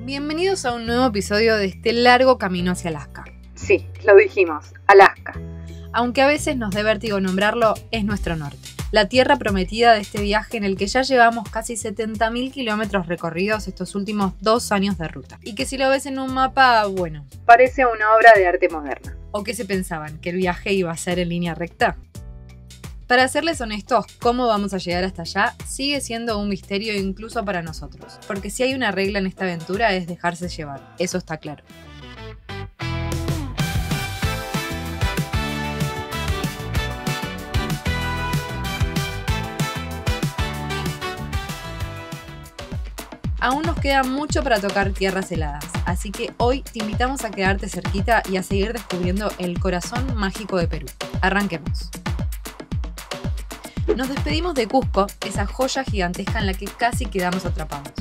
Bienvenidos a un nuevo episodio de este largo camino hacia Alaska. Sí, lo dijimos, Alaska. Aunque a veces nos dé vértigo nombrarlo, es nuestro norte. La tierra prometida de este viaje en el que ya llevamos casi 70.000 kilómetros recorridos estos últimos 2 años de ruta. Y que si lo ves en un mapa, bueno, parece una obra de arte moderna. ¿O qué se pensaban? ¿Que el viaje iba a ser en línea recta? Para serles honestos, cómo vamos a llegar hasta allá sigue siendo un misterio incluso para nosotros. Porque si hay una regla en esta aventura es dejarse llevar, eso está claro. Aún nos queda mucho para tocar tierras heladas, así que hoy te invitamos a quedarte cerquita y a seguir descubriendo el corazón mágico de Perú. Arranquemos. Nos despedimos de Cusco, esa joya gigantesca en la que casi quedamos atrapados.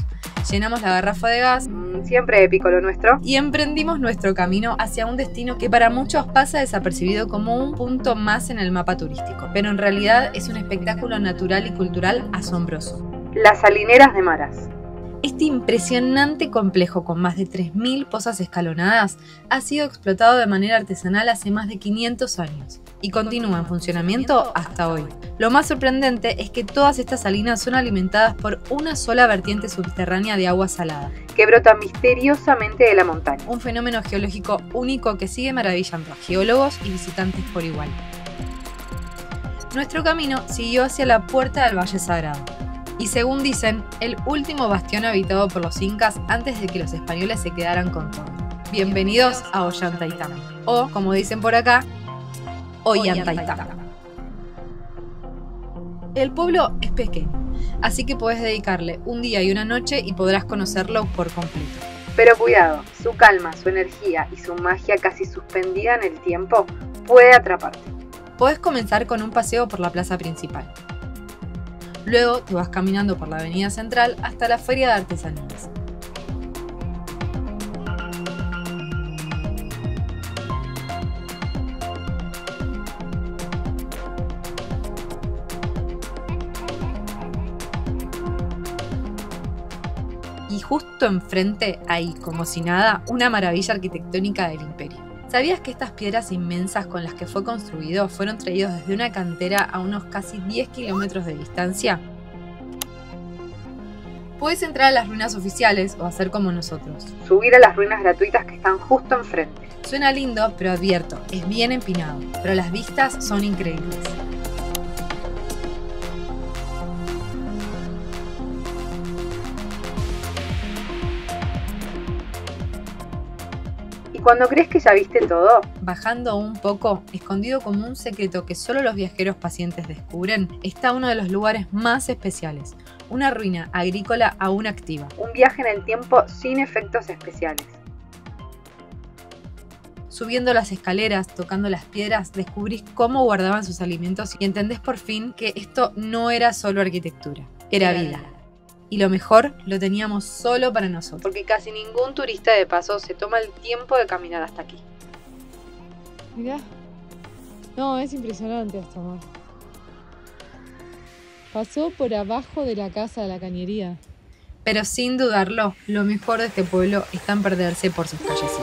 Llenamos la garrafa de gas, siempre épico lo nuestro, y emprendimos nuestro camino hacia un destino que para muchos pasa desapercibido como un punto más en el mapa turístico, pero en realidad es un espectáculo natural y cultural asombroso. Las Salineras de Maras. Este impresionante complejo con más de 3.000 pozas escalonadas ha sido explotado de manera artesanal hace más de 500 años y continúa en funcionamiento hasta hoy. Lo más sorprendente es que todas estas salinas son alimentadas por una sola vertiente subterránea de agua salada, que brota misteriosamente de la montaña. Un fenómeno geológico único que sigue maravillando a geólogos y visitantes por igual. Nuestro camino siguió hacia la puerta del Valle Sagrado. Y según dicen, el último bastión habitado por los incas antes de que los españoles se quedaran con todo. Bienvenidos a Ollantaytam, o como dicen por acá, Ollantaytam. El pueblo es pequeño, así que podés dedicarle un día y una noche y podrás conocerlo por completo. Pero cuidado, su calma, su energía y su magia casi suspendida en el tiempo puede atraparte. Podés comenzar con un paseo por la plaza principal. Luego te vas caminando por la avenida central hasta la feria de artesanías. Y justo enfrente hay, como si nada, una maravilla arquitectónica del imperio. ¿Sabías que estas piedras inmensas con las que fue construido fueron traídos desde una cantera a unos casi 10 kilómetros de distancia? Puedes entrar a las ruinas oficiales o hacer como nosotros. Subir a las ruinas gratuitas que están justo enfrente. Suena lindo, pero advierto, es bien empinado, pero las vistas son increíbles. Cuando crees que ya viste todo, bajando un poco, escondido como un secreto que solo los viajeros pacientes descubren, está uno de los lugares más especiales, una ruina agrícola aún activa. Un viaje en el tiempo sin efectos especiales. Subiendo las escaleras, tocando las piedras, descubrís cómo guardaban sus alimentos y entendés por fin que esto no era solo arquitectura, era vida. Y lo mejor, lo teníamos solo para nosotros. Porque casi ningún turista de paso se toma el tiempo de caminar hasta aquí. Mirá. No, es impresionante esto, amor. Pasó por abajo de la casa de la cañería. Pero sin dudarlo, lo mejor de este pueblo está en perderse por sus callecitas.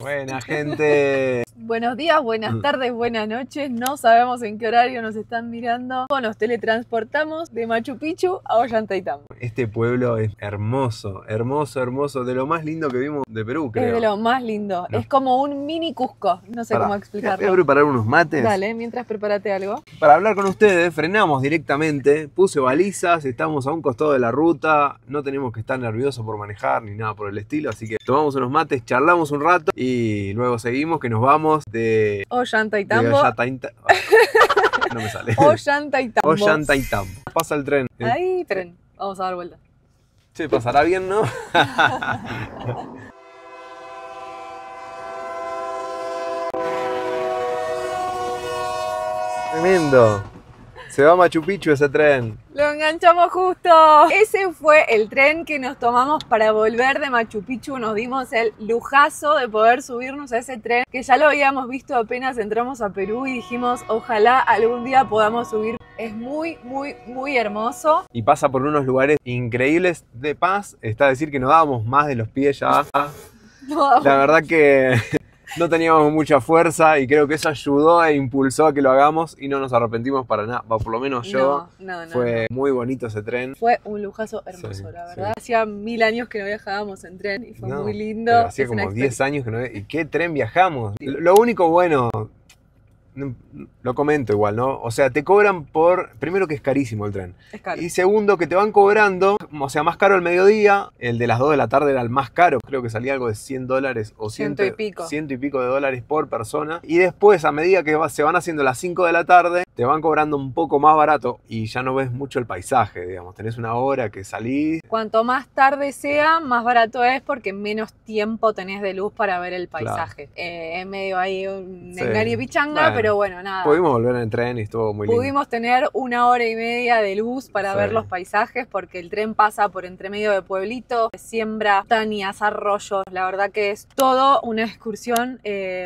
Buena gente. Buenos días, buenas tardes, buenas noches. No sabemos en qué horario nos están mirando. Nos teletransportamos de Machu Picchu a Ollantaytambo. Este pueblo es hermoso, hermoso, hermoso. De lo más lindo que vimos de Perú, creo. Es de lo más lindo. No. Es como un mini Cusco. No sé cómo explicarlo. Voy a preparar unos mates. Dale, mientras prepárate algo. Para hablar con ustedes, frenamos directamente. Puse balizas, estamos a un costado de la ruta. No tenemos que estar nerviosos por manejar ni nada por el estilo. Así que tomamos unos mates, charlamos un rato y luego seguimos que nos vamos de Ollantaytambo. No me sale. Ollantaytambo. Ollantaytambo. Pasa el tren. Ahí, tren. Vamos a dar vuelta. Che, pasará bien, ¿no? Tremendo. Se va a Machu Picchu ese tren. Lo enganchamos justo. Ese fue el tren que nos tomamos para volver de Machu Picchu. Nos dimos el lujazo de poder subirnos a ese tren, que ya lo habíamos visto apenas entramos a Perú y dijimos, ojalá algún día podamos subir. Es muy, muy, muy hermoso. Y pasa por unos lugares increíbles de paz. Está a decir que nos dábamos más de los pies ya. La verdad que no teníamos mucha fuerza y creo que eso ayudó e impulsó a que lo hagamos y no nos arrepentimos para nada. Por lo menos yo. Fue muy bonito ese tren. Fue un lujazo hermoso, Sí, la verdad. sí. Hacía 1000 años que no viajábamos en tren y fue muy lindo. Pero hacía Es una como 10 años que no. ¿Y qué tren viajamos? Lo único bueno, lo comento igual, ¿no? O sea, te cobran por. Primero que es carísimo el tren. Es caro. Y segundo, que te van cobrando, o sea, más caro el mediodía. El de las 2 de la tarde era el más caro. Creo que salía algo de $100 o Ciento y pico. $100 y pico de dólares por persona. Y después, a medida que se van haciendo las 5 de la tarde, te van cobrando un poco más barato y ya no ves mucho el paisaje, digamos. Tenés una hora que salís. Cuanto más tarde sea, más barato es porque menos tiempo tenés de luz para ver el paisaje. Es medio ahí un Sí. engaño pichanga, Bueno, pero bueno, nada. Pudimos volver en el tren y estuvo muy lindo. Pudimos tener 1 hora y media de luz para Sí. ver los paisajes porque el tren pasa por entre medio de pueblitos, siembra, montañas, arroyos. La verdad que es todo una excursión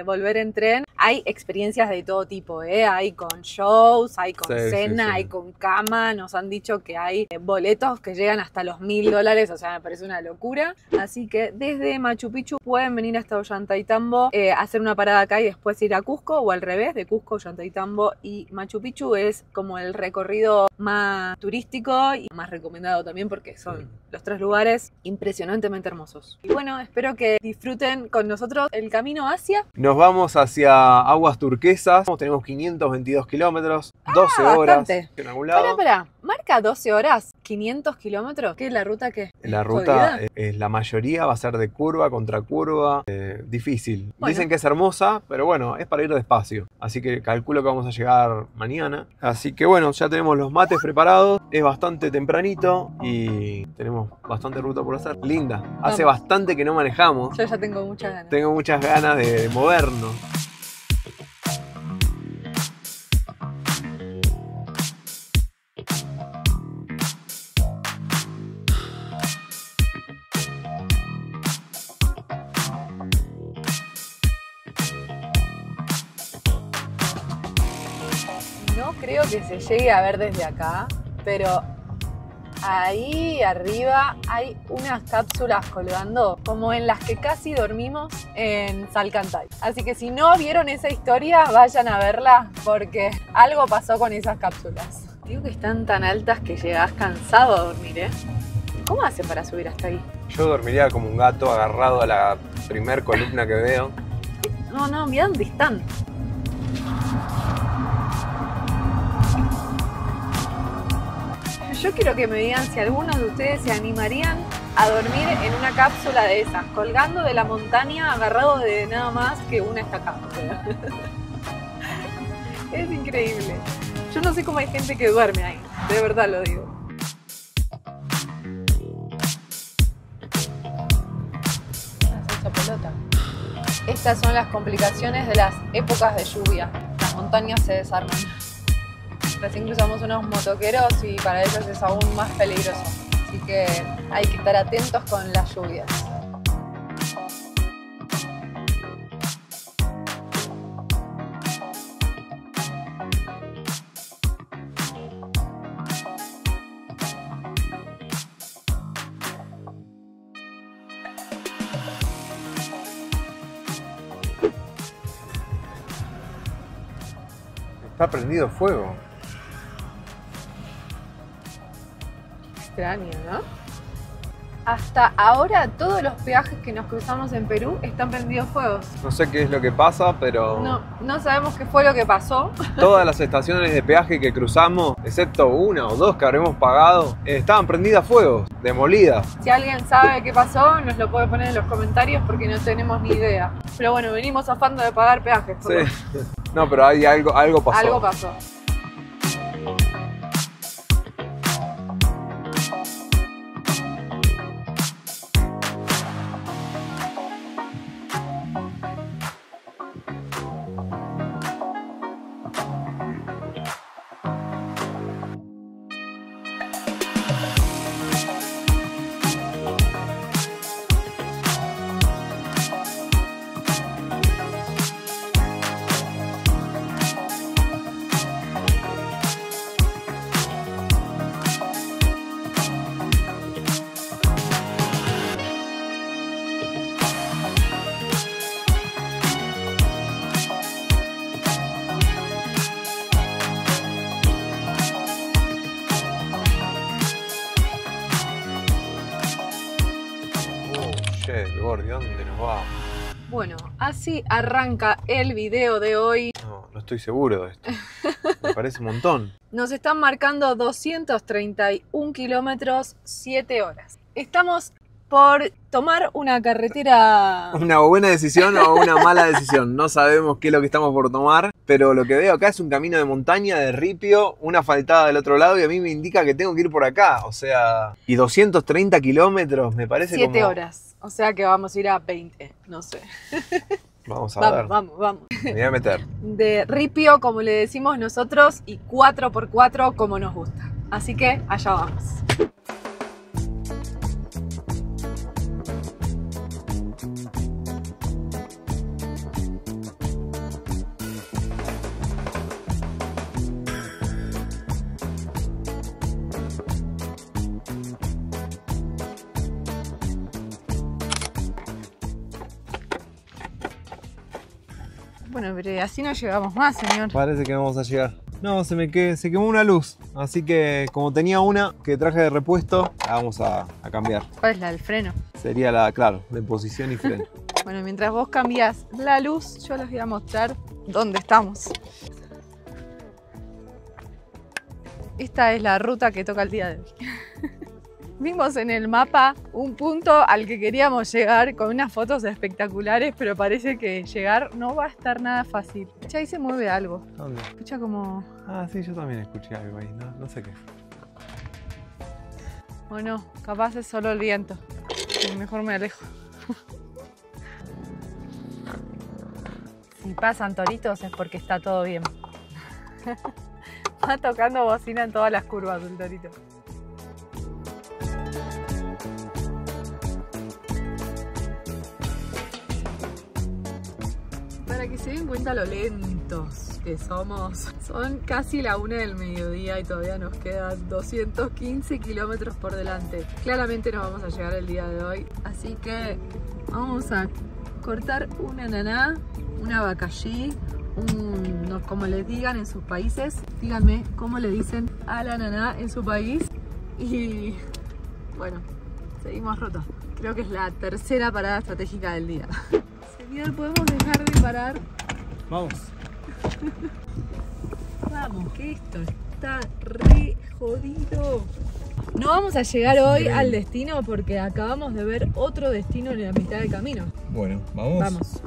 volver en tren. Hay experiencias de todo tipo, hay con shows, hay con Sí, cena, sí, sí. hay con cama. Nos han dicho que hay boletos que llegan hasta los $1000, o sea, me parece una locura. Así que desde Machu Picchu pueden venir hasta Ollantaytambo, hacer una parada acá y después ir a Cusco, o al revés, de Cusco, Ollantaytambo y Machu Picchu es como el recorrido más turístico y más recomendado también porque son los 3 lugares impresionantemente hermosos. Y bueno, espero que disfruten con nosotros el camino hacia. Nos vamos hacia aguas turquesas. Tenemos 522 kilómetros, 12 horas bastante. en algún lado. Espera, marca 12 horas, 500 kilómetros. ¿Qué es la ruta qué? La ruta, ¿Jodida? la mayoría va a ser de curva contra curva, difícil. Bueno. Dicen que es hermosa, pero bueno, es para ir despacio. Así que calculo que vamos a llegar mañana. Así que bueno, ya tenemos los mates preparados. Es bastante tempranito y tenemos bastante ruta por hacer. Linda. Hace Vamos. bastante que no manejamos. Yo ya tengo muchas ganas. Tengo muchas ganas de movernos. No creo que se llegue a ver desde acá, pero ahí arriba hay unas cápsulas colgando como en las que casi dormimos en Salcantay. Así que si no vieron esa historia, vayan a verla porque algo pasó con esas cápsulas. Digo que están tan altas que llegás cansado a dormir, ¿eh? ¿Cómo hacen para subir hasta ahí? Yo dormiría como un gato agarrado a la primer columna que veo. No, mirá dónde están. Yo quiero que me digan si algunos de ustedes se animarían a dormir en una cápsula de esas, colgando de la montaña, agarrados de nada más que una estacada. Es increíble. Yo no sé cómo hay gente que duerme ahí, de verdad lo digo. Esa pelota. Estas son las complicaciones de las épocas de lluvia. Las montañas se desarman. Recién cruzamos unos motoqueros y para ellos es aún más peligroso. Así que hay que estar atentos con las lluvias. Está prendido fuego. Extraño, ¿no? Hasta ahora todos los peajes que nos cruzamos en Perú están prendidos fuegos. No sé qué es lo que pasa, pero... No sabemos qué fue lo que pasó. Todas las estaciones de peaje que cruzamos, excepto una o dos que habremos pagado, estaban prendidas a fuego, demolidas. Si alguien sabe qué pasó, nos lo puede poner en los comentarios porque no tenemos ni idea. Pero bueno, venimos zafando de pagar peajes. Sí. No, pero hay algo pasó. Algo pasó. Gordi, ¿dónde nos va? Bueno, así arranca el video de hoy. No estoy seguro de esto. Me parece un montón. Nos están marcando 231 kilómetros, 7 horas. Estamos por tomar una carretera... Una buena decisión o una mala decisión. No sabemos qué es lo que estamos por tomar, pero lo que veo acá es un camino de montaña, de ripio, una faltada del otro lado y a mí me indica que tengo que ir por acá. O sea, y 230 kilómetros, me parece 7 como... horas, o sea que vamos a ir a 20, no sé. Vamos a ver. Vamos. Me voy a meter. De ripio, como le decimos nosotros, y 4x4 como nos gusta. Así que allá vamos. Bueno, pero así no llegamos más, señor. Parece que vamos a llegar. No, se quemó una luz. Así que como tenía una que traje de repuesto, la vamos a cambiar. ¿Cuál es la del freno? Sería la, claro, de posición y freno. Bueno, mientras vos cambiás la luz, yo les voy a mostrar dónde estamos. Esta es la ruta que toca el día de hoy. Vimos en el mapa un punto al que queríamos llegar con unas fotos espectaculares, pero parece que llegar no va a estar nada fácil. Escucha, ahí se mueve algo. ¿Dónde? Escucha como... Ah, sí, yo también escuché algo ahí, no sé qué. O no, capaz es solo el viento. Mejor me alejo. Si pasan toritos es porque está todo bien. Va tocando bocina en todas las curvas el torito. Para que se den cuenta lo lentos que somos, son casi la 1 del mediodía y todavía nos quedan 215 kilómetros por delante. Claramente no vamos a llegar el día de hoy, así que vamos a cortar una ananá, una abacallí, como les digan en sus países. Díganme cómo le dicen a la ananá en su país. Y bueno, seguimos rotos. Creo que es la tercera parada estratégica del día. Señor, ¿podemos dejar de parar? Vamos. Vamos, que esto está re jodido. No vamos a llegar hoy al destino porque acabamos de ver otro destino en la mitad del camino. Bueno, vamos. Vamos.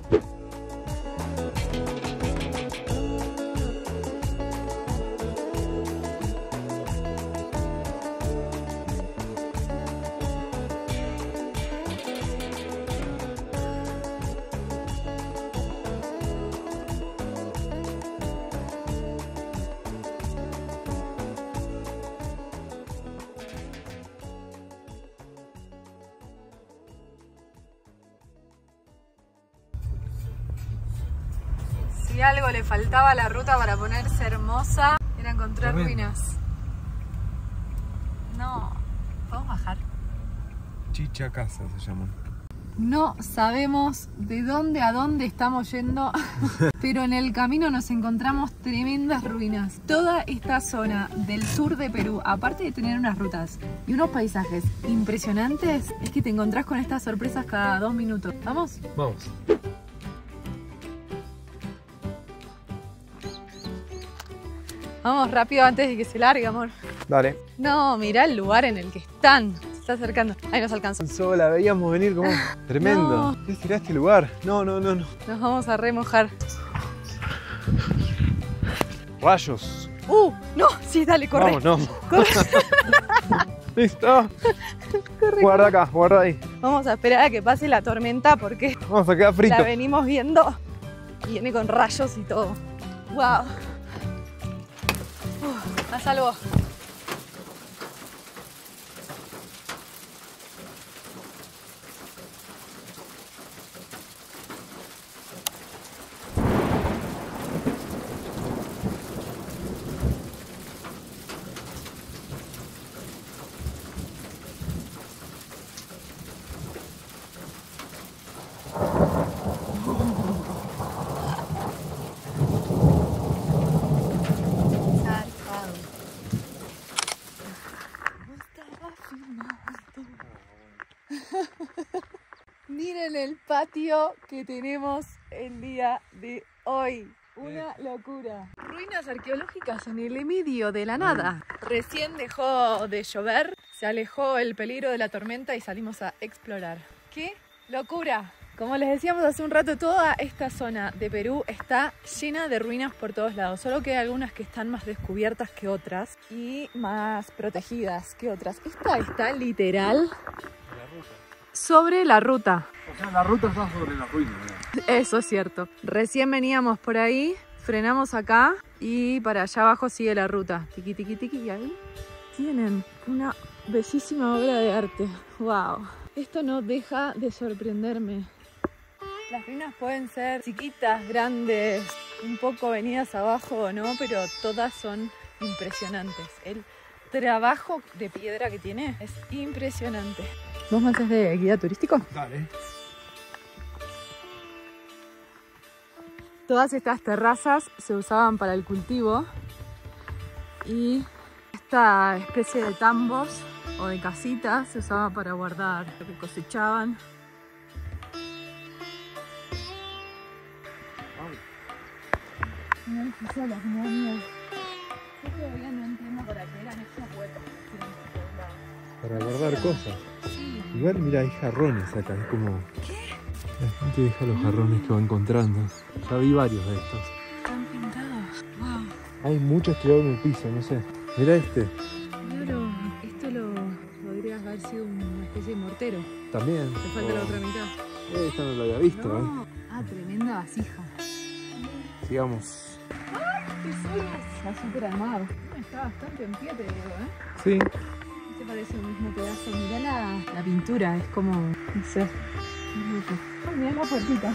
Si algo le faltaba a la ruta para ponerse hermosa, era encontrar ruinas. No, ¿podemos bajar? Chicha Casa se llaman. No sabemos de dónde a dónde estamos yendo, pero en el camino nos encontramos tremendas ruinas. Toda esta zona del sur de Perú, aparte de tener unas rutas y unos paisajes impresionantes, es que te encontrás con estas sorpresas cada 2 minutos. ¿Vamos? Vamos. Vamos rápido antes de que se largue, amor. Dale. No, mirá el lugar en el que están. Se está acercando. Ahí nos alcanzó. La veíamos venir como tremendo. No. ¿Qué será este lugar? No. Nos vamos a remojar. Rayos. No, sí, dale, corre. Vamos, no. Corre. Listo. Corre. Guarda acá, guarda ahí. Vamos a esperar a que pase la tormenta porque Vamos a quedar fritos. la venimos viendo. Viene con rayos y todo. Wow. A salvo. Miren el patio que tenemos el día de hoy. Una locura. Ruinas arqueológicas en el medio de la nada. Recién dejó de llover, se alejó el peligro de la tormenta y salimos a explorar. ¡Qué locura! Como les decíamos hace un rato, toda esta zona de Perú está llena de ruinas por todos lados. Solo que hay algunas que están más descubiertas que otras y más protegidas que otras. Esta está literal sobre la ruta. O sea, la ruta está sobre la ruina. Eso es cierto. Recién veníamos por ahí, frenamos acá y para allá abajo sigue la ruta. Tiqui, tiqui, tiqui. Y ahí tienen una bellísima obra de arte. ¡Wow! Esto no deja de sorprenderme. Las ruinas pueden ser chiquitas, grandes, un poco venidas abajo o no, pero todas son impresionantes. El trabajo de piedra que tiene es impresionante. ¿Vos me haces de guía turístico? Dale. Todas estas terrazas se usaban para el cultivo y esta especie de tambos o de casitas se usaba para guardar lo que cosechaban. Mirá el piso de las momias. Yo todavía no entiendo para qué eran estos huecos que tienen por todos lados. Para guardar cosas. Sí. Igual, mira, hay jarrones acá. Es como... ¿Qué? La gente deja los jarrones que va encontrando. Ya vi varios de estos. Están pintados. Wow. Hay muchos tirados en el piso, no sé. Mira este. Claro, esto lo podría haber sido una especie de mortero. También. Te falta la otra mitad. Esto no lo había visto, No. Ah, tremenda vasija. Sigamos. ¿Qué soy? Está súper armado. Está bastante en pie, te digo, ¿eh? Sí. Este parece el mismo pedazo. Mirá la pintura, es como, no sé. Mirá la puertita.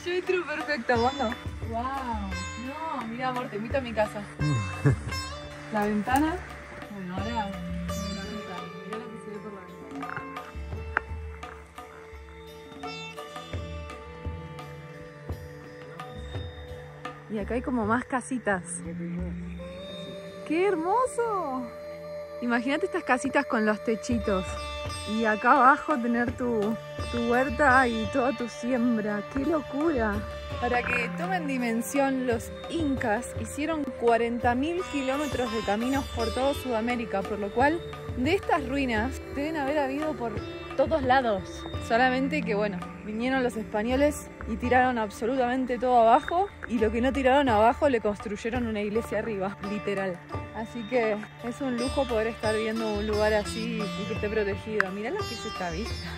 Yo entro perfecta, ¿vos no? Wow. No, mira amor, te invito a mi casa. La ventana. Bueno, ahora la ventana. Mirá lo que se ve por la ventana. Y acá hay como más casitas. ¡Qué hermoso! Imagínate estas casitas con los techitos. Y acá abajo tener tu huerta y toda tu siembra. ¡Qué locura! Para que tomen dimensión, los incas hicieron 40.000 kilómetros de caminos por toda Sudamérica, por lo cual de estas ruinas deben haber habido por todos lados. Solamente que bueno, vinieron los españoles y tiraron absolutamente todo abajo, y lo que no tiraron abajo le construyeron una iglesia arriba, literal. Así que es un lujo poder estar viendo un lugar así y que esté protegido. Mirá lo que es esta vista.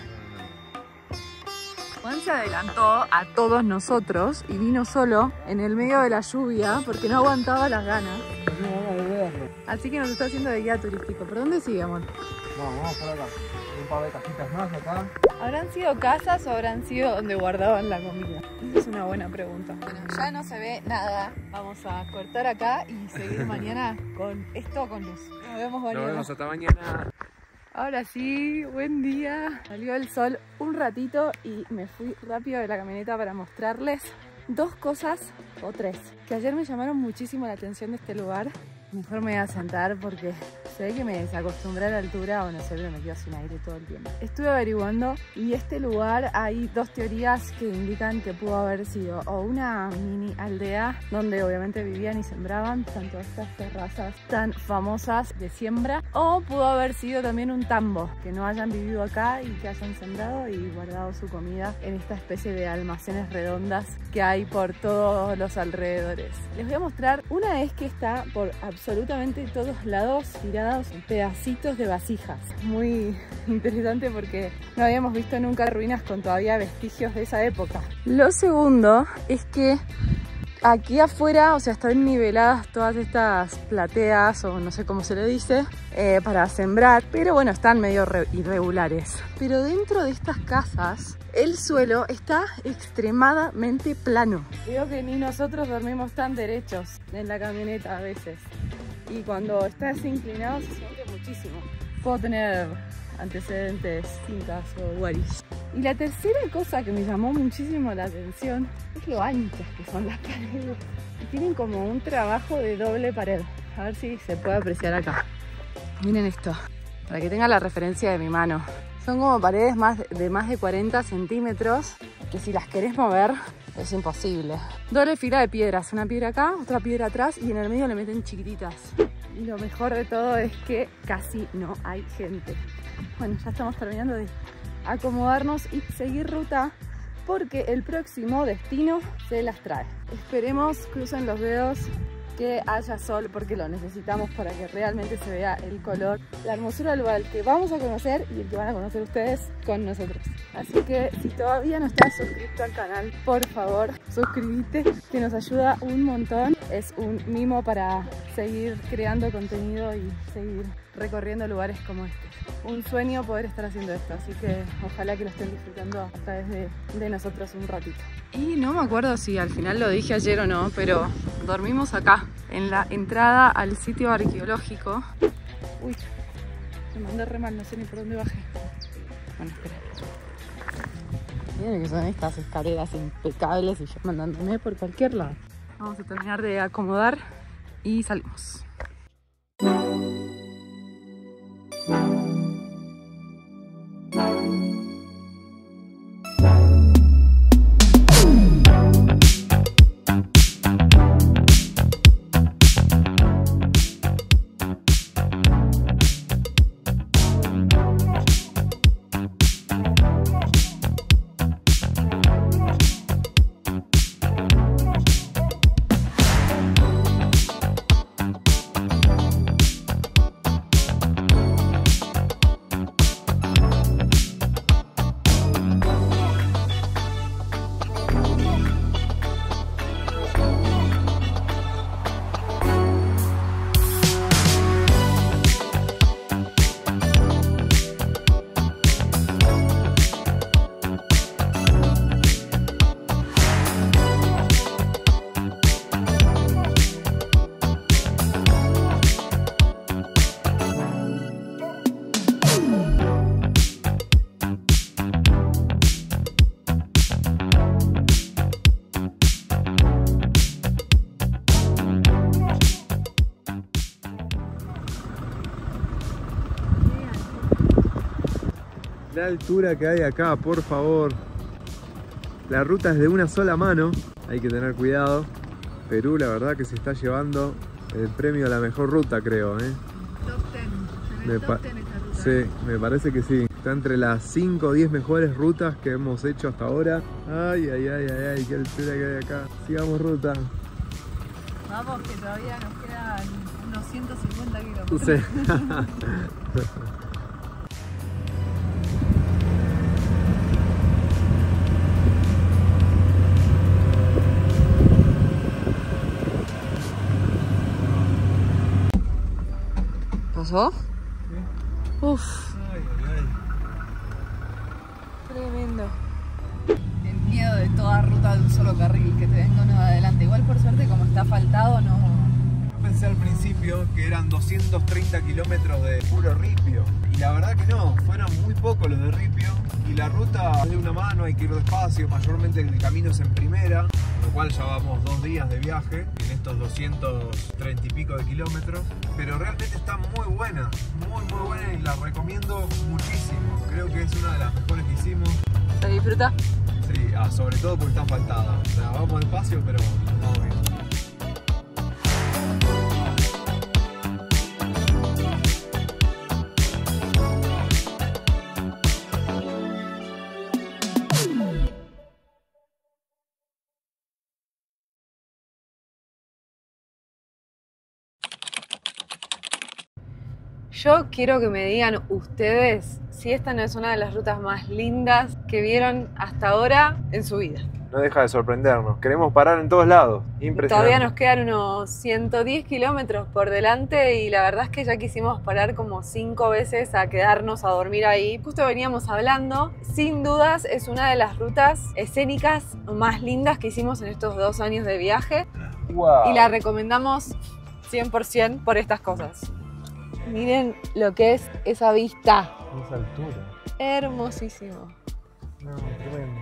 Juan se adelantó a todos nosotros y vino solo en el medio de la lluvia porque no aguantaba las ganas. Así que nos está haciendo de guía turístico. ¿Por dónde sigue, amor? Vamos por acá. Un par de casitas más acá. ¿Habrán sido casas o habrán sido donde guardaban la comida? Esa es una buena pregunta. Bueno, ya no se ve nada. Vamos a cortar acá y seguir mañana con esto con luz. Nos vemos mañana. Nos vemos hasta mañana. Ahora sí, buen día. Salió el sol un ratito y me fui rápido de la camioneta para mostrarles dos cosas, o tres, que ayer me llamaron muchísimo la atención de este lugar. Mejor me voy a sentar porque se ve que me desacostumbré a la altura o no sé, pero me quedo sin aire todo el tiempo. Estuve averiguando y este lugar hay dos teorías que indican que pudo haber sido o una mini aldea donde obviamente vivían y sembraban tanto estas terrazas tan famosas de siembra, o pudo haber sido también un tambo, que no hayan vivido acá y que hayan sembrado y guardado su comida en esta especie de almacenes redondas que hay por todos los alrededores. Les voy a mostrar, una es que está por absolutamente todos lados tirados pedacitos de vasijas. Muy interesante porque no habíamos visto nunca ruinas con todavía vestigios de esa época. Lo segundo es que aquí afuera, o sea, están niveladas todas estas plateas, o no sé cómo se le dice, para sembrar, pero bueno, están medio irregulares. Pero dentro de estas casas, el suelo está extremadamente plano. Creo que ni nosotros dormimos tan derechos en la camioneta a veces. Y cuando estás inclinado se siente muchísimo. Puedo tener antecedentes, cintas o guaris. Y la tercera cosa que me llamó muchísimo la atención es lo anchas que son las paredes. Y tienen como un trabajo de doble pared. A ver si se puede apreciar acá. Miren esto, para que tengan la referencia de mi mano. Son como paredes de más de 40 centímetros, que si las querés mover es imposible. Doble fila de piedras, una piedra acá, otra piedra atrás, y en el medio le meten chiquititas. Y lo mejor de todo es que casi no hay gente. Bueno, ya estamos terminando de acomodarnos y seguir ruta, porque el próximo destino se las trae. Esperemos, crucen los dedos, que haya sol, porque lo necesitamos para que realmente se vea el color, la hermosura del lugar que vamos a conocer y el que van a conocer ustedes con nosotros. Así que si todavía no estás suscrito al canal, por favor suscríbete, que nos ayuda un montón. Es un mimo para seguir creando contenido y seguir recorriendo lugares como este. Un sueño poder estar haciendo esto, así que ojalá que lo estén disfrutando a través de nosotros un ratito. Y no me acuerdo si al final lo dije ayer o no, pero dormimos acá, en la entrada al sitio arqueológico. Uy, me mandé re mal, no sé ni por dónde bajé. Bueno, espera. Miren que son estas escaleras impecables y yo mandándome por cualquier lado. Vamos a terminar de acomodar y salimos. La altura que hay acá, por favor. La ruta es de una sola mano, hay que tener cuidado. Perú, la verdad que se está llevando el premio a la mejor ruta, creo, ¿eh? Top 10. Top 10 esta ruta. Sí, me parece que sí. Está entre las 5 o 10 mejores rutas que hemos hecho hasta ahora. Ay, ay, ay, ay, ay, qué altura que hay acá. Sigamos ruta. Vamos, que todavía nos quedan unos 150 kilómetros. Sí. ¿Pasó? Sí. Uf. Ay, ay. Tremendo. El miedo de toda ruta de un solo carril, que te venga uno de adelante. Igual por suerte como está asfaltado no pensé al principio que eran 230 kilómetros de puro ripio. Y la verdad que no, fueron muy pocos los de ripio. Y la ruta es de una mano, hay que ir despacio, mayormente el camino es en primera, con lo cual ya vamos 2 días de viaje en estos 230 y pico de kilómetros. Pero realmente está muy buena y la recomiendo muchísimo. Creo que es una de las mejores que hicimos. ¿Se disfruta? Sí, sobre todo porque está asfaltada. O sea, vamos despacio, pero vamos bien. Yo quiero que me digan ustedes si esta no es una de las rutas más lindas que vieron hasta ahora en su vida. No deja de sorprendernos. Queremos parar en todos lados. Impresionante. Todavía nos quedan unos 110 kilómetros por delante y la verdad es que ya quisimos parar como 5 veces a quedarnos a dormir ahí. Justo veníamos hablando. Sin dudas es una de las rutas escénicas más lindas que hicimos en estos 2 años de viaje. Wow. Y la recomendamos 100% por estas cosas. Miren lo que es esa vista. Esa altura. Hermosísimo. No, tremendo.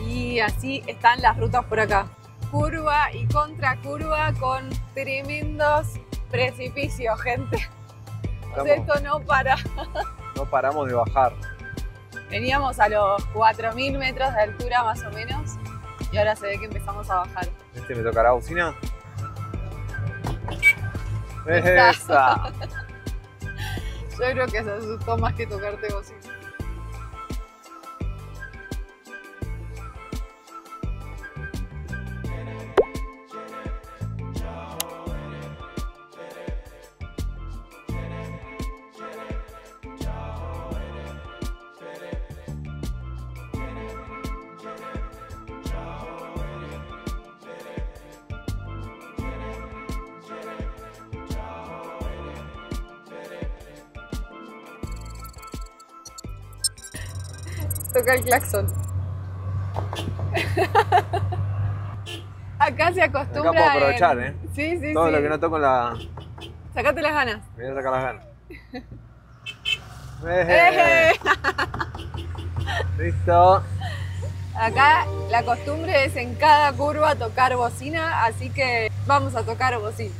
Y así están las rutas por acá. Curva y contracurva con tremendos precipicios, gente. O sea, esto no para. No paramos de bajar. Veníamos a los 4.000 metros de altura más o menos y ahora se ve que empezamos a bajar. ¿Me tocará bocina? Está. ¡Esa! Yo creo que se asustó más que tocarte bocina. Toca el claxon. Acá se acostumbra. Acá puedo aprovechar, ¿eh? Sí, sí, Todo sí. lo que no toco en la... Sacate las ganas. Me voy a sacar las ganas. Listo. Acá la costumbre es en cada curva tocar bocina, así que vamos a tocar bocina.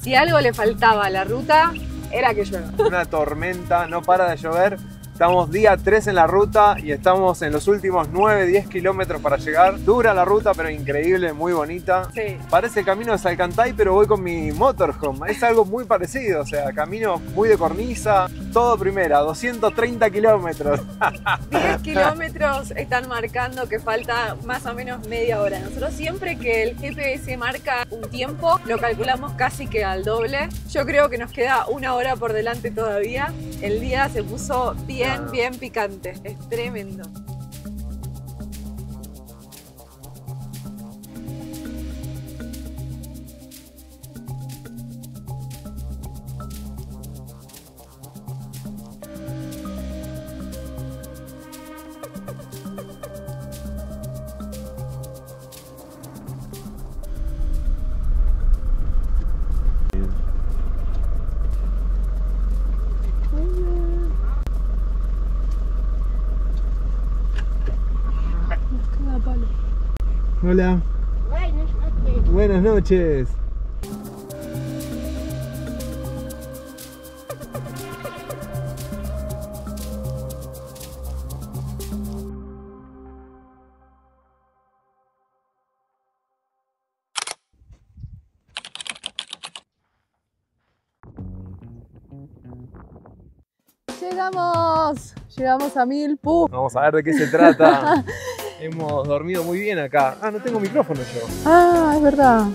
Si algo le faltaba a la ruta, era que llueva. Una tormenta, no para de llover. Estamos día 3 en la ruta y estamos en los últimos 9-10 kilómetros para llegar. Dura la ruta, pero increíble, muy bonita. Sí. Parece el camino de Salcantay, pero voy con mi motorhome. Es algo muy parecido, o sea, camino muy de cornisa. Todo primera, 230 kilómetros. 10 kilómetros están marcando que falta más o menos media hora. Nosotros siempre que el GPS marca un tiempo, lo calculamos casi que al doble. Yo creo que nos queda 1 hora por delante todavía. El día se puso bien picante. Es tremendo. Hola. Buenas noches. Llegamos a Milpú. Vamos a ver de qué se trata. Hemos dormido muy bien acá. Ah, no tengo micrófono yo. Ah, es verdad.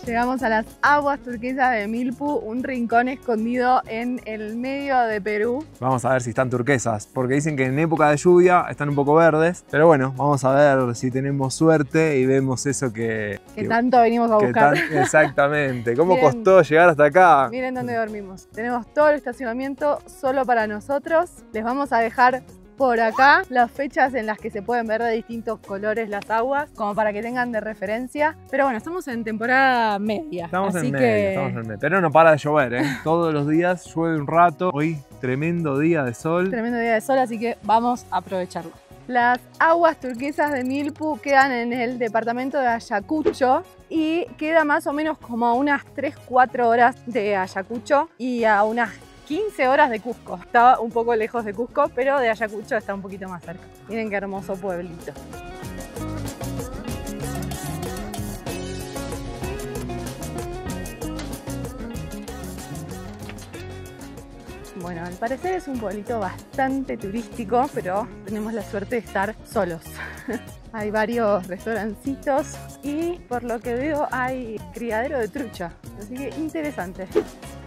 Llegamos a las aguas turquesas de Milpú, un rincón escondido en el medio de Perú. Vamos a ver si están turquesas, porque dicen que en época de lluvia están un poco verdes. Pero bueno, vamos a ver si tenemos suerte y vemos eso que tanto venimos a buscar. Exactamente. ¿Cómo Bien. costó llegar hasta acá? Miren dónde dormimos. Tenemos todo el estacionamiento solo para nosotros. Les vamos a dejar por acá las fechas en las que se pueden ver de distintos colores las aguas, como para que tengan de referencia. Pero bueno, estamos en temporada media. Estamos así en que... medio. Pero no para de llover, ¿eh? Todos los días llueve un rato. Hoy, tremendo día de sol. Tremendo día de sol, así que vamos a aprovecharlo. Las aguas turquesas de Milpú quedan en el departamento de Ayacucho y queda más o menos como a unas 3-4 horas de Ayacucho y a unas 15 horas de Cusco. Está un poco lejos de Cusco, pero de Ayacucho está un poquito más cerca. Miren qué hermoso pueblito. Bueno, al parecer es un pueblito bastante turístico, pero tenemos la suerte de estar solos. Hay varios restaurancitos y por lo que veo hay criadero de trucha, así que interesante.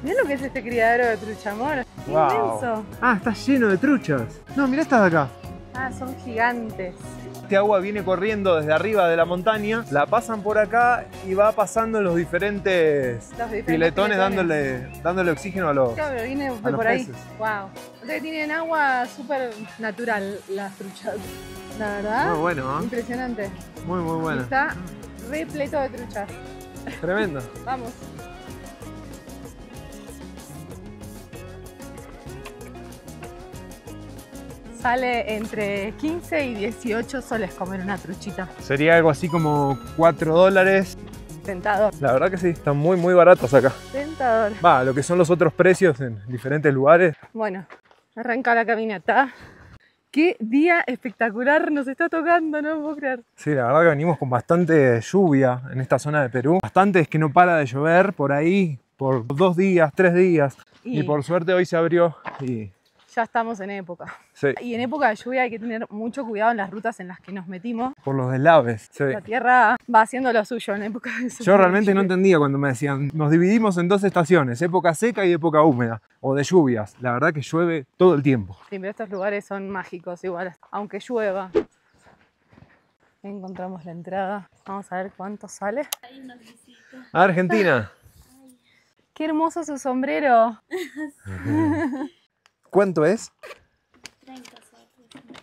Miren lo que es este criadero de trucha, amor. Wow. Inmenso. Ah, está lleno de truchas. No, mirá estas de acá. Ah, son gigantes. Este agua viene corriendo desde arriba de la montaña, la pasan por acá y va pasando en los diferentes piletones dándole oxígeno a los Claro, pero viene de los por ahí. peces. Wow. O sea que tienen agua súper natural las truchas. La verdad, Muy bueno, ¿eh? impresionante. Muy bueno. Está repleto de truchas. Tremendo. Vamos. Sale entre 15 y 18 soles comer una truchita. Sería algo así como $4. Tentador. La verdad que sí, están muy baratos acá. Tentador. Va, lo que son los otros precios en diferentes lugares. Bueno, arranca la caminata. Qué día espectacular nos está tocando, no puedo creer. Sí, la verdad que venimos con bastante lluvia en esta zona de Perú. Bastante, es que no para de llover por ahí por 2 días, 3 días. Y por suerte hoy se abrió y... Ya estamos en época. Sí, Y en época de lluvia hay que tener mucho cuidado en las rutas en las que nos metimos. por los deslaves. Sí. La tierra va haciendo lo suyo en época de Yo realmente no lluvia. entendía cuando me decían, nos dividimos en 2 estaciones, época seca y época húmeda, o de lluvias. La verdad que llueve todo el tiempo. Sí, pero estos lugares son mágicos igual, aunque llueva. Encontramos la entrada. Vamos a ver cuánto sale. Argentina. ¡Qué hermoso su sombrero! ¿Cuánto es? 30 soles.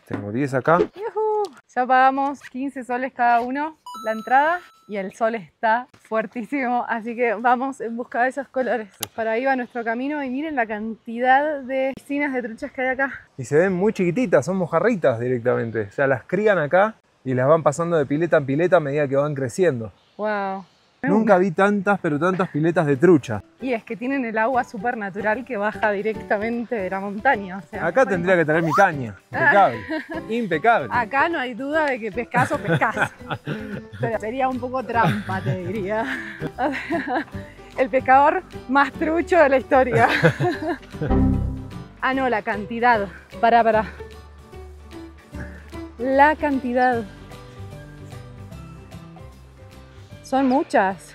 Tengo 10 acá. ¡Yujú! Ya pagamos 15 soles cada uno la entrada y el sol está fuertísimo, así que vamos en busca de esos colores. Para ahí va nuestro camino y miren la cantidad de piscinas de truchas que hay acá. Y se ven muy chiquititas, son mojarritas directamente. O sea, las crían acá y las van pasando de pileta en pileta a medida que van creciendo. ¡Wow! Nunca vi tantas, pero tantas piletas de trucha. Y es que tienen el agua súper natural que baja directamente de la montaña. O sea, Acá tendría que tener mi caña. Impecable. Impecable. Acá no hay duda de que pescás o pescás. Pero sería un poco trampa, te diría. El pescador más trucho de la historia. Ah, no, la cantidad. Pará. La cantidad. Son muchas.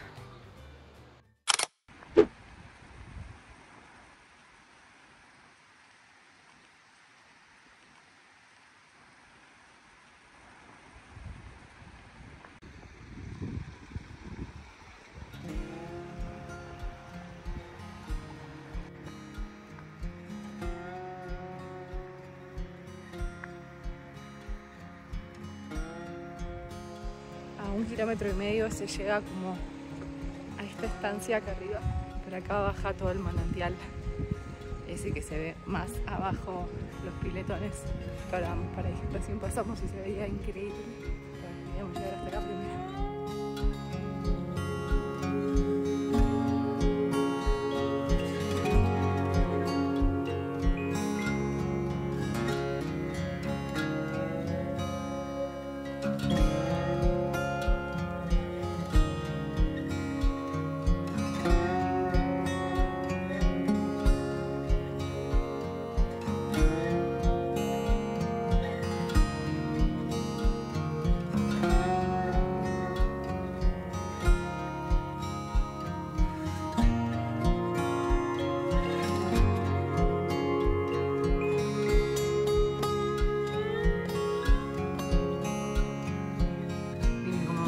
A 1,5 kilómetros se llega como a esta estancia acá arriba. Por acá baja todo el manantial. Ese que se ve más abajo, los piletones. Ahora vamos para ahí. Recién pasamos y se veía increíble. Bueno, queríamos llegar hasta acá primero.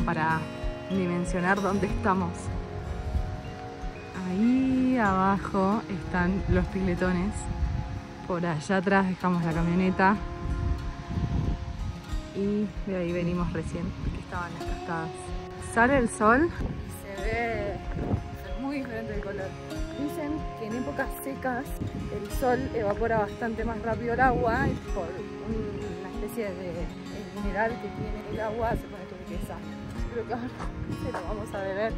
para dimensionar dónde estamos. Ahí abajo están los piletones. Por allá atrás dejamos la camioneta. Y de ahí venimos recién, que estaban las cascadas. Sale el sol y se ve muy diferente el color. Dicen que en épocas secas el sol evapora bastante más rápido el agua y por una especie de mineral que tiene el agua se pone turquesa. Creo que ahora se lo vamos a beber.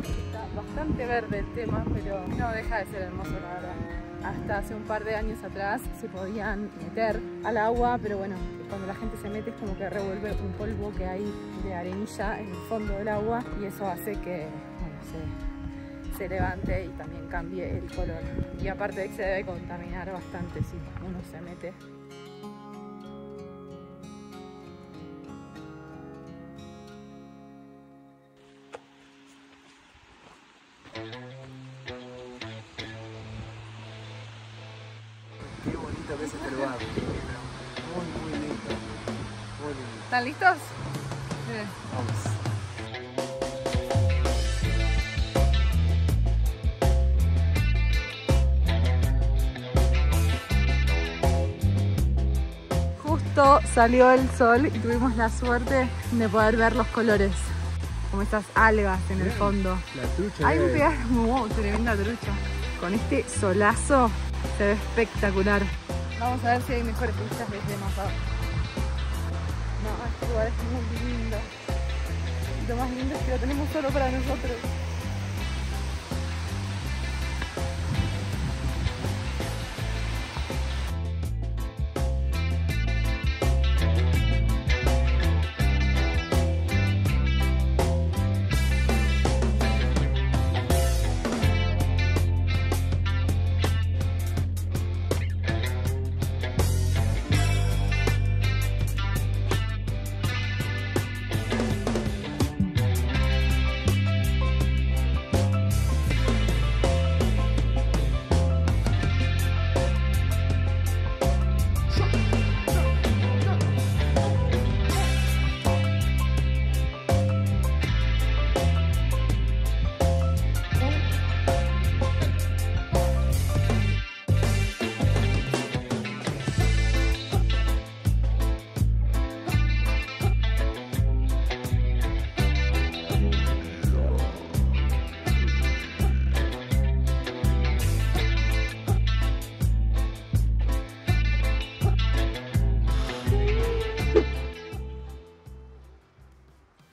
Está bastante verde el tema, pero no deja de ser hermoso, la verdad. Hasta hace un par de años atrás se podían meter al agua, pero bueno, cuando la gente se mete es como que revuelve un polvo que hay de arenilla en el fondo del agua y eso hace que se levante y también cambie el color. Y aparte de que se debe contaminar bastante si uno se mete. Qué bonito que es este lugar. Muy lindo. Muy lindo. ¿Están listos? Vamos. Justo salió el sol y tuvimos la suerte de poder ver los colores, como estas algas en el fondo. La trucha. Hay un pedazo, wow, tremenda trucha. Con este solazo se ve espectacular. Vamos a ver si hay mejores vistas desde más abajo. No, este lugar es muy lindo. Y lo más lindo es que lo tenemos solo para nosotros.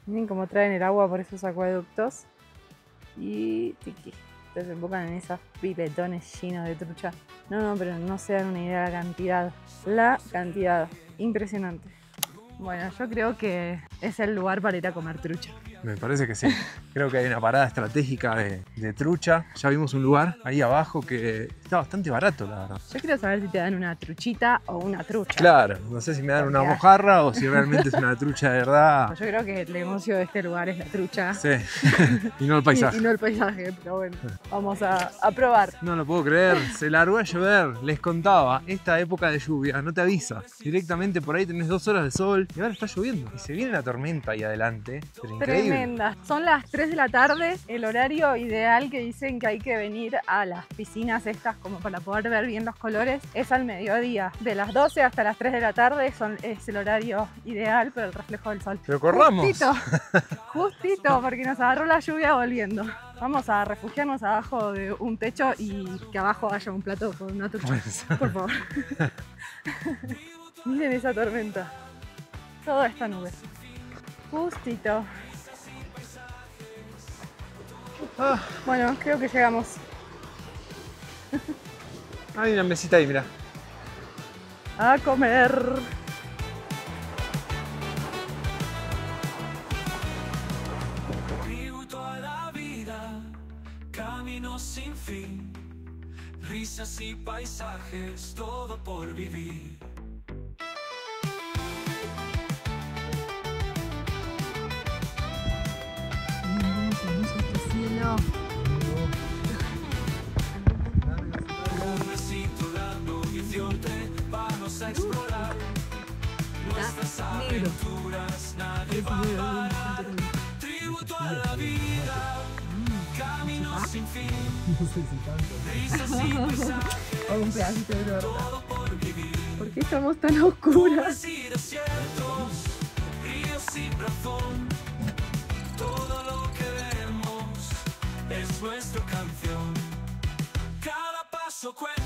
Miren cómo traen el agua por esos acueductos y tiqui, desembocan en esos pipetones llenos de trucha. No, pero no se dan una idea de la cantidad. La cantidad, impresionante. Bueno, yo creo que es el lugar para ir a comer trucha. Me parece que sí. Creo que hay una parada estratégica de trucha. Ya vimos un lugar ahí abajo que está bastante barato, la verdad. Yo quiero saber si te dan una truchita o una trucha. Claro, no sé si me dan una mojarra o si realmente es una trucha de verdad. Yo creo que el negocio de este lugar es la trucha. Sí, y no el paisaje. Y no el paisaje, pero bueno, vamos a probar. No lo puedo creer, se largó a llover. Les contaba, esta época de lluvia no te avisa. Directamente por ahí tenés 2 horas de sol y ahora está lloviendo. Y se viene la tormenta ahí adelante, pero increíble. Tremenda. Son las 3 de la tarde, el horario ideal que dicen que hay que venir a las piscinas estas como para poder ver bien los colores es al mediodía. De las 12 hasta las 3 de la tarde es el horario ideal para el reflejo del sol. Pero corramos. Justito, porque nos agarró la lluvia volviendo. Vamos a refugiarnos abajo de un techo y que abajo haya un plato con una trucha. Por favor. Miren esa tormenta. Toda esta nube. Justito. Bueno, creo que llegamos. Hay una mesita ahí, mira. A comer. Vivo toda la vida, caminos sin fin, risas y paisajes, todo por vivir. Un besito dando 18 vamos a explorar nuestras aventuras, nadie va a parar. junto a la vida, caminos sin fin, risas y paisajes, Un pedacito de torta. todo por vivir. ¿Por qué estamos tan oscuras? Nubes y desiertos, ríos sin razón, todo lo que vemos es nuestra canción. Cada paso cuenta.